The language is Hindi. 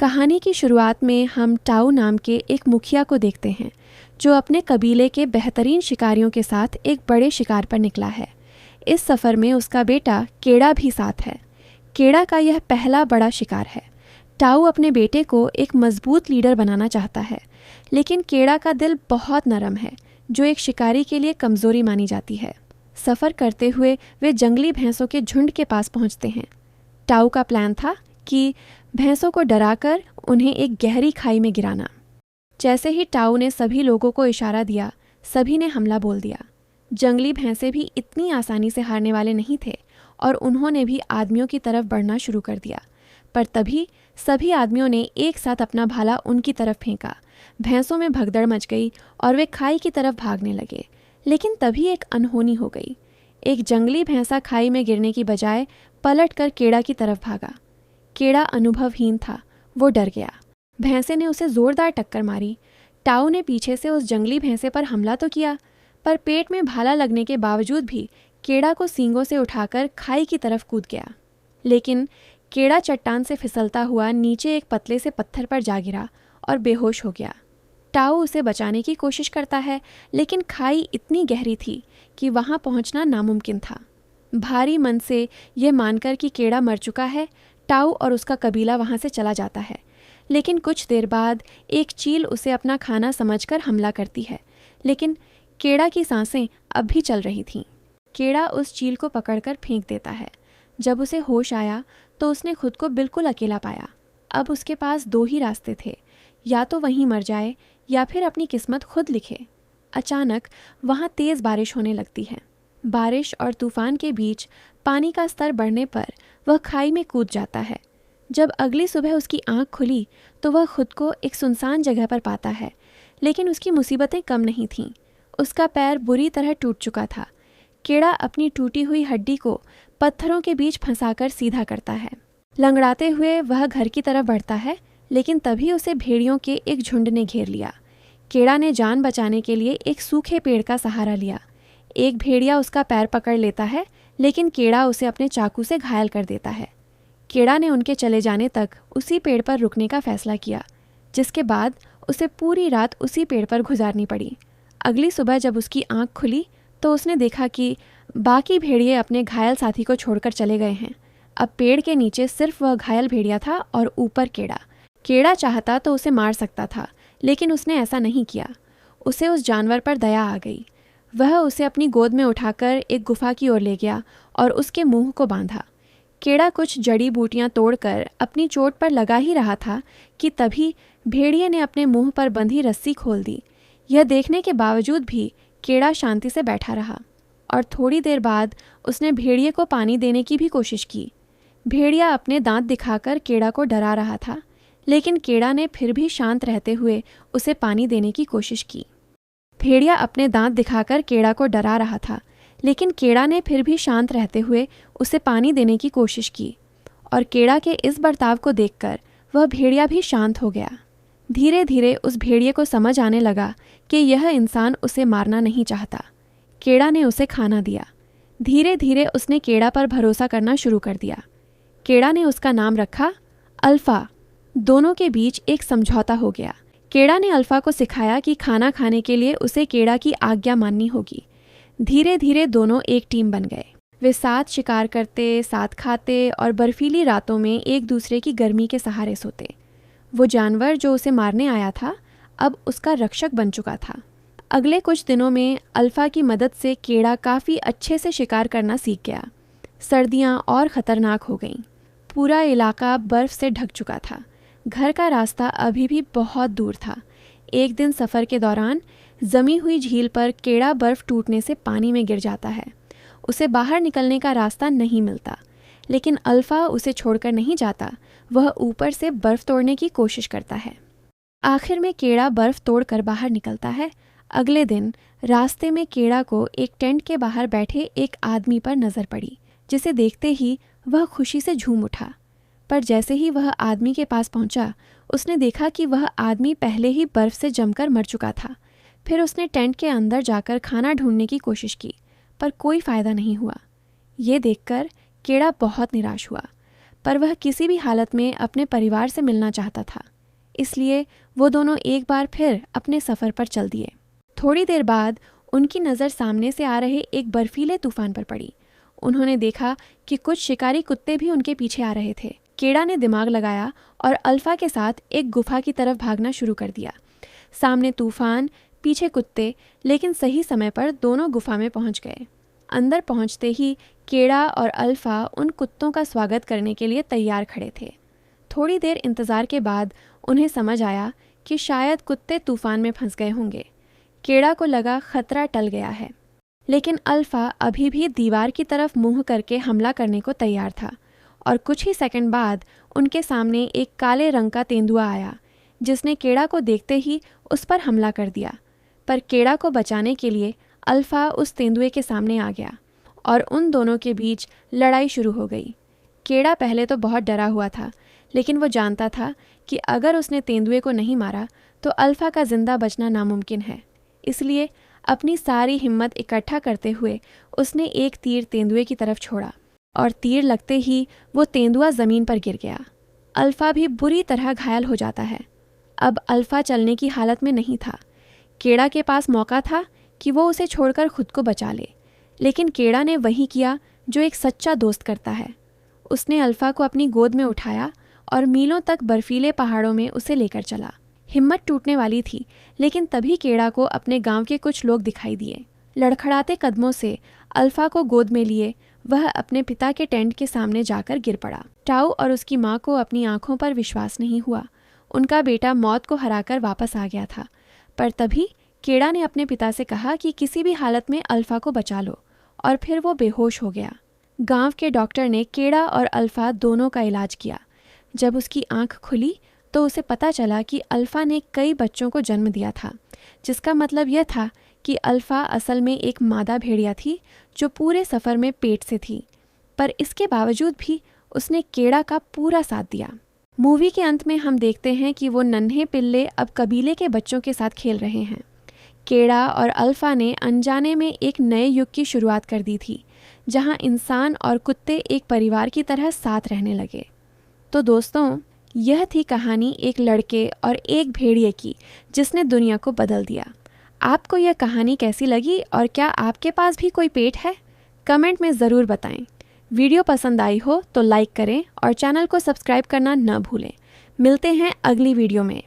कहानी की शुरुआत में हम टाऊ नाम के एक मुखिया को देखते हैं जो अपने कबीले के बेहतरीन शिकारियों के साथ एक बड़े शिकार पर निकला है। इस सफ़र में उसका बेटा केड़ा भी साथ है। केड़ा का यह पहला बड़ा शिकार है। टाऊ अपने बेटे को एक मजबूत लीडर बनाना चाहता है, लेकिन केड़ा का दिल बहुत नरम है, जो एक शिकारी के लिए कमज़ोरी मानी जाती है। सफ़र करते हुए वे जंगली भैंसों के झुंड के पास पहुंचते हैं। टाऊ का प्लान था कि भैंसों को डराकर उन्हें एक गहरी खाई में गिराना। जैसे ही टाऊ ने सभी लोगों को इशारा दिया, सभी ने हमला बोल दिया। जंगली भैंसे भी इतनी आसानी से हारने वाले नहीं थे और उन्होंने भी आदमियों की तरफ बढ़ना शुरू कर दिया। पर तभी सभी आदमियों ने एक साथ अपना भाला उनकी तरफ फेंका। भैंसों में भगदड़ मच गई और वे खाई की तरफ भागने लगे। लेकिन तभी एक अनहोनी हो गई। एक जंगली भैंसा खाई में गिरने की बजाय पलट कर केड़ा की तरफ भागा। केड़ा अनुभवहीन था, वो डर गया। भैंसे ने उसे जोरदार टक्कर मारी। टाऊ ने पीछे से उस जंगली भैंसे पर हमला तो किया, पर पेट में भाला लगने के बावजूद भी केड़ा को सींगों से उठाकर खाई की तरफ कूद गया। लेकिन केड़ा चट्टान से फिसलता हुआ नीचे एक पतले से पत्थर पर जा गिरा और बेहोश हो गया। टाऊ उसे बचाने की कोशिश करता है, लेकिन खाई इतनी गहरी थी कि वहां पहुंचना नामुमकिन था। भारी मन से यह मानकर कि केड़ा मर चुका है, टाऊ और उसका कबीला वहां से चला जाता है। लेकिन कुछ देर बाद एक चील उसे अपना खाना समझकर हमला करती है, लेकिन केड़ा की सांसें अब भी चल रही थीं। केड़ा उस चील को पकड़कर फेंक देता है। जब उसे होश आया तो उसने खुद को बिल्कुल अकेला पाया। अब उसके पास दो ही रास्ते थे, या तो वहीं मर जाए या फिर अपनी किस्मत खुद लिखे। अचानक वहां तेज बारिश होने लगती है। बारिश और तूफान के बीच पानी का स्तर बढ़ने पर वह खाई में कूद जाता है। जब अगली सुबह उसकी आंख खुली तो वह खुद को एक सुनसान जगह पर पाता है, लेकिन उसकी मुसीबतें कम नहीं थीं। उसका पैर बुरी तरह टूट चुका था। केड़ा अपनी टूटी हुई हड्डी को पत्थरों के बीच फंसाकर सीधा करता है। लंगड़ाते हुए वह घर की तरफ बढ़ता है, लेकिन तभी उसे भेड़ियों के एक झुंड ने घेर लिया। केड़ा ने जान बचाने के लिए एक सूखे पेड़ का सहारा लिया। एक भेड़िया उसका पैर पकड़ लेता है, लेकिन केड़ा उसे अपने चाकू से घायल कर देता है। केड़ा ने उनके चले जाने तक उसी पेड़ पर रुकने का फैसला किया, जिसके बाद उसे पूरी रात उसी पेड़ पर गुजारनी पड़ी। अगली सुबह जब उसकी आंख खुली तो उसने देखा कि बाकी भेड़िए अपने घायल साथी को छोड़कर चले गए हैं। अब पेड़ के नीचे सिर्फ वह घायल भेड़िया था और ऊपर केड़ा। केड़ा चाहता तो उसे मार सकता था, लेकिन उसने ऐसा नहीं किया। उसे उस जानवर पर दया आ गई। वह उसे अपनी गोद में उठाकर एक गुफा की ओर ले गया और उसके मुंह को बांधा। केड़ा कुछ जड़ी बूटियां तोड़कर अपनी चोट पर लगा ही रहा था कि तभी भेड़िए ने अपने मुंह पर बंधी रस्सी खोल दी। यह देखने के बावजूद भी केड़ा शांति से बैठा रहा और थोड़ी देर बाद उसने भेड़िए को पानी देने की भी कोशिश की। भेड़िया अपने दांत दिखाकर केड़ा को डरा रहा था, लेकिन केड़ा ने फिर भी शांत रहते हुए उसे पानी देने की कोशिश की। भेड़िया अपने दांत दिखाकर केड़ा को डरा रहा था, लेकिन केड़ा ने फिर भी शांत रहते हुए उसे पानी देने की कोशिश की, और केड़ा के इस बर्ताव को देखकर वह भेड़िया भी शांत हो गया। धीरे धीरे उस भेड़िए को समझ आने लगा कि यह इंसान उसे मारना नहीं चाहता। केड़ा ने उसे खाना दिया। धीरे धीरे उसने केड़ा पर भरोसा करना शुरू कर दिया। केड़ा ने उसका नाम रखा अल्फा। दोनों के बीच एक समझौता हो गया। केड़ा ने अल्फा को सिखाया कि खाना खाने के लिए उसे केड़ा की आज्ञा माननी होगी। धीरे धीरे दोनों एक टीम बन गए। वे साथ शिकार करते, साथ खाते और बर्फीली रातों में एक दूसरे की गर्मी के सहारे सोते। वो जानवर जो उसे मारने आया था अब उसका रक्षक बन चुका था। अगले कुछ दिनों में अल्फा की मदद से केड़ा काफ़ी अच्छे से शिकार करना सीख गया। सर्दियाँ और ख़तरनाक हो गईं। पूरा इलाका बर्फ़ से ढक चुका था। घर का रास्ता अभी भी बहुत दूर था। एक दिन सफ़र के दौरान जमी हुई झील पर केड़ा बर्फ़ टूटने से पानी में गिर जाता है। उसे बाहर निकलने का रास्ता नहीं मिलता, लेकिन अल्फा उसे छोड़कर नहीं जाता। वह ऊपर से बर्फ़ तोड़ने की कोशिश करता है। आखिर में केड़ा बर्फ़ तोड़कर बाहर निकलता है। अगले दिन रास्ते में केड़ा को एक टेंट के बाहर बैठे एक आदमी पर नज़र पड़ी, जिसे देखते ही वह खुशी से झूम उठा। पर जैसे ही वह आदमी के पास पहुंचा, उसने देखा कि वह आदमी पहले ही बर्फ़ से जमकर मर चुका था। फिर उसने टेंट के अंदर जाकर खाना ढूंढने की कोशिश की, पर कोई फ़ायदा नहीं हुआ। ये देखकर केड़ा बहुत निराश हुआ। पर वह किसी भी हालत में अपने परिवार से मिलना चाहता था। इसलिए वो दोनों एक बार फिर अपने सफ़र पर चल दिए। थोड़ी देर बाद उनकी नज़र सामने से आ रहे एक बर्फीले तूफान पर पड़ी। उन्होंने देखा कि कुछ शिकारी कुत्ते भी उनके पीछे आ रहे थे। केड़ा ने दिमाग लगाया और अल्फा के साथ एक गुफा की तरफ भागना शुरू कर दिया। सामने तूफान, पीछे कुत्ते, लेकिन सही समय पर दोनों गुफा में पहुंच गए। अंदर पहुंचते ही केड़ा और अल्फा उन कुत्तों का स्वागत करने के लिए तैयार खड़े थे। थोड़ी देर इंतज़ार के बाद उन्हें समझ आया कि शायद कुत्ते तूफान में फंस गए होंगे। केड़ा को लगा खतरा टल गया है, लेकिन अल्फा अभी भी दीवार की तरफ मुंह करके हमला करने को तैयार था और कुछ ही सेकंड बाद उनके सामने एक काले रंग का तेंदुआ आया, जिसने केड़ा को देखते ही उस पर हमला कर दिया। पर केड़ा को बचाने के लिए अल्फा उस तेंदुए के सामने आ गया और उन दोनों के बीच लड़ाई शुरू हो गई। केड़ा पहले तो बहुत डरा हुआ था, लेकिन वो जानता था कि अगर उसने तेंदुए को नहीं मारा तो अल्फा का जिंदा बचना नामुमकिन है। इसलिए अपनी सारी हिम्मत इकट्ठा करते हुए उसने एक तीर तेंदुए की तरफ छोड़ा और तीर लगते ही वो तेंदुआ ज़मीन पर गिर गया। अल्फा भी बुरी तरह घायल हो जाता है। अब अल्फा चलने की हालत में नहीं था। केड़ा के पास मौका था कि वो उसे छोड़कर खुद को बचा ले, लेकिन केड़ा ने वही किया जो एक सच्चा दोस्त करता है। उसने अल्फा को अपनी गोद में उठाया और मीलों तक बर्फीले पहाड़ों में उसे लेकर चला। हिम्मत टूटने वाली थी, लेकिन तभी केड़ा को अपने गांव के कुछ लोग दिखाई दिए। लड़खड़ाते कदमों से अल्फा को गोद में लिए वह अपने पिता के टेंट के सामने जाकर गिर पड़ा। टाऊ और उसकी माँ को अपनी आंखों पर विश्वास नहीं हुआ। उनका बेटा मौत को हराकर वापस आ गया था। पर तभी केड़ा ने अपने पिता से कहा कि किसी भी हालत में अल्फा को बचा लो, और फिर वो बेहोश हो गया। गांव के डॉक्टर ने केड़ा और अल्फा दोनों का इलाज किया। जब उसकी आंख खुली तो उसे पता चला कि अल्फा ने कई बच्चों को जन्म दिया था, जिसका मतलब यह था कि अल्फा असल में एक मादा भेड़िया थी जो पूरे सफ़र में पेट से थी। पर इसके बावजूद भी उसने केड़ा का पूरा साथ दिया। मूवी के अंत में हम देखते हैं कि वो नन्हे पिल्ले अब कबीले के बच्चों के साथ खेल रहे हैं। केड़ा और अल्फा ने अनजाने में एक नए युग की शुरुआत कर दी थी, जहां इंसान और कुत्ते एक परिवार की तरह साथ रहने लगे। तो दोस्तों, यह थी कहानी एक लड़के और एक भेड़िए की, जिसने दुनिया को बदल दिया। आपको यह कहानी कैसी लगी और क्या आपके पास भी कोई पेट है? कमेंट में ज़रूर बताएं। वीडियो पसंद आई हो तो लाइक करें और चैनल को सब्सक्राइब करना न भूलें। मिलते हैं अगली वीडियो में।